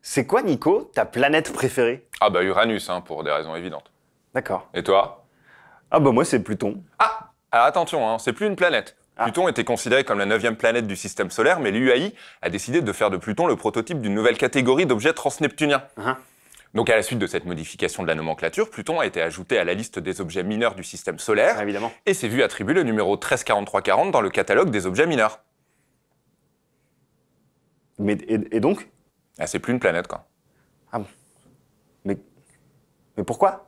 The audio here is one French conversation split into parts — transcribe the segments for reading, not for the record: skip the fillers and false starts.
C'est quoi, Nico, ta planète préférée? Ah bah Uranus, hein, pour des raisons évidentes. D'accord. Et toi? Ah bah moi, c'est Pluton. Ah, alors attention, hein, c'est plus une planète. Pluton était considéré comme la 9e planète du système solaire, mais l'UAI a décidé de faire de Pluton le prototype d'une nouvelle catégorie d'objets transneptuniens. Donc à la suite de cette modification de la nomenclature, Pluton a été ajouté à la liste des objets mineurs du système solaire, Évidemment. et s'est vu attribuer le numéro 134340 dans le catalogue des objets mineurs. Mais, et donc? Ah, c'est plus une planète, quoi. Ah bon. Mais pourquoi?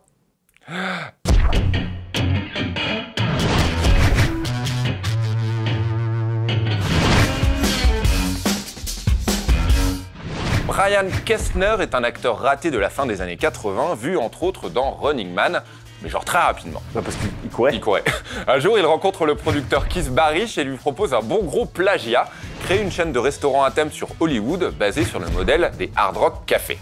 Brian Kestner est un acteur raté de la fin des années 80, vu entre autres dans Running Man, mais genre très rapidement. Bah parce qu'il courait. Il courait. Un jour, il rencontre le producteur Keith Barish et lui propose un bon gros plagiat, créer une chaîne de restaurants à thème sur Hollywood, basée sur le modèle des Hard Rock Café.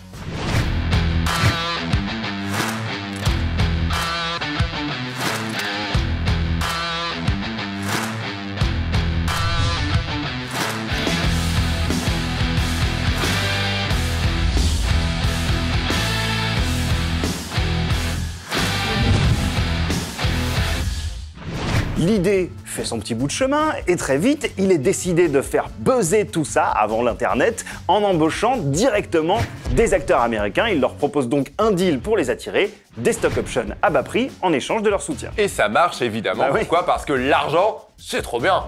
L'idée fait son petit bout de chemin et très vite, il est décidé de faire buzzer tout ça avant l'internet en embauchant directement des acteurs américains. Il leur propose donc un deal pour les attirer, des stock options à bas prix en échange de leur soutien. Et ça marche évidemment. Bah oui. Pourquoi? Parce que l'argent, c'est trop bien.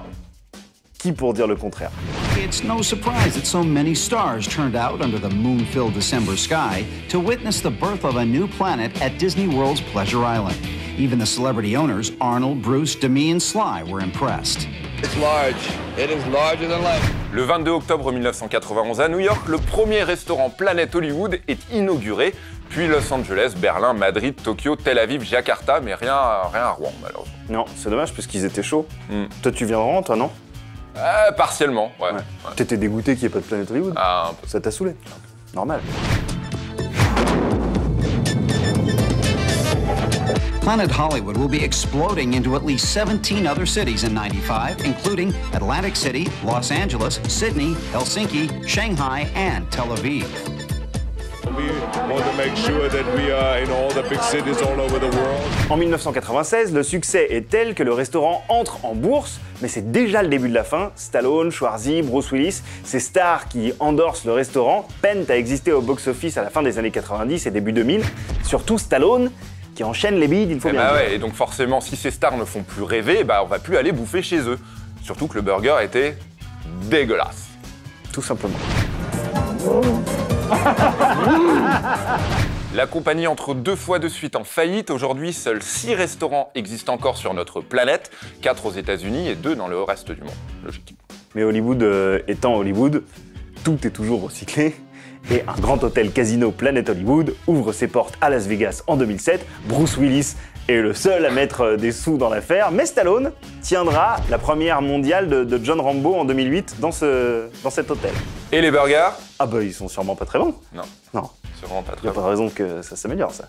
Qui pour dire le contraire? It's no surprise that so many stars turned out under the moon-filled December sky to witness the birth of a new planet at Disney World's Pleasure Island. Even the celebrity owners, Arnold, Bruce, Demi, and Sly, were impressed. It's large. It is larger than life. Le 22 octobre 1991 à New York, le premier restaurant Planet Hollywood est inauguré, puis Los Angeles, Berlin, Madrid, Tokyo, Tel Aviv, Jakarta, mais rien à Rouen malheureusement. Non, c'est dommage parce qu'ils étaient chauds. Toi, tu viens de Rouen, toi, non? Partiellement, ouais. T'étais dégoûté qu'il n'y ait pas de Planet Hollywood? Ah, un peu. Ça t'a saoulé? Normal. Planet Hollywood will be exploding into at least 17 other cities in '95, including Atlantic City, Los Angeles, Sydney, Helsinki, Shanghai, and Tel Aviv. We want to make sure that we are in all the big cities all over the world. En 1996, le succès est tel que le restaurant entre en bourse, mais c'est déjà le début de la fin. Stallone, Schwarzy, Bruce Willis, ces stars qui endorsent le restaurant, peinent à exister au box-office à la fin des années 90 et début 2000. Surtout Stallone, qui enchaîne les bides, il faut bien dire. Ouais, et donc forcément, si ces stars ne font plus rêver, on va plus aller bouffer chez eux. Surtout que le burger était dégueulasse. Tout simplement. La compagnie entre 2 fois de suite en faillite. Aujourd'hui, seuls 6 restaurants existent encore sur notre planète, 4 aux États-Unis et 2 dans le reste du monde, logiquement. Mais Hollywood étant Hollywood, tout est toujours recyclé. Et un grand hôtel casino Planet Hollywood ouvre ses portes à Las Vegas en 2007. Bruce Willis est le seul à mettre des sous dans l'affaire, mais Stallone tiendra la première mondiale de John Rambo en 2008 dans cet hôtel. Et les burgers? Ah bah ils sont sûrement pas très bons. Non, Non, c'est vraiment pas y très a pas bon. de raison que ça s'améliore ça.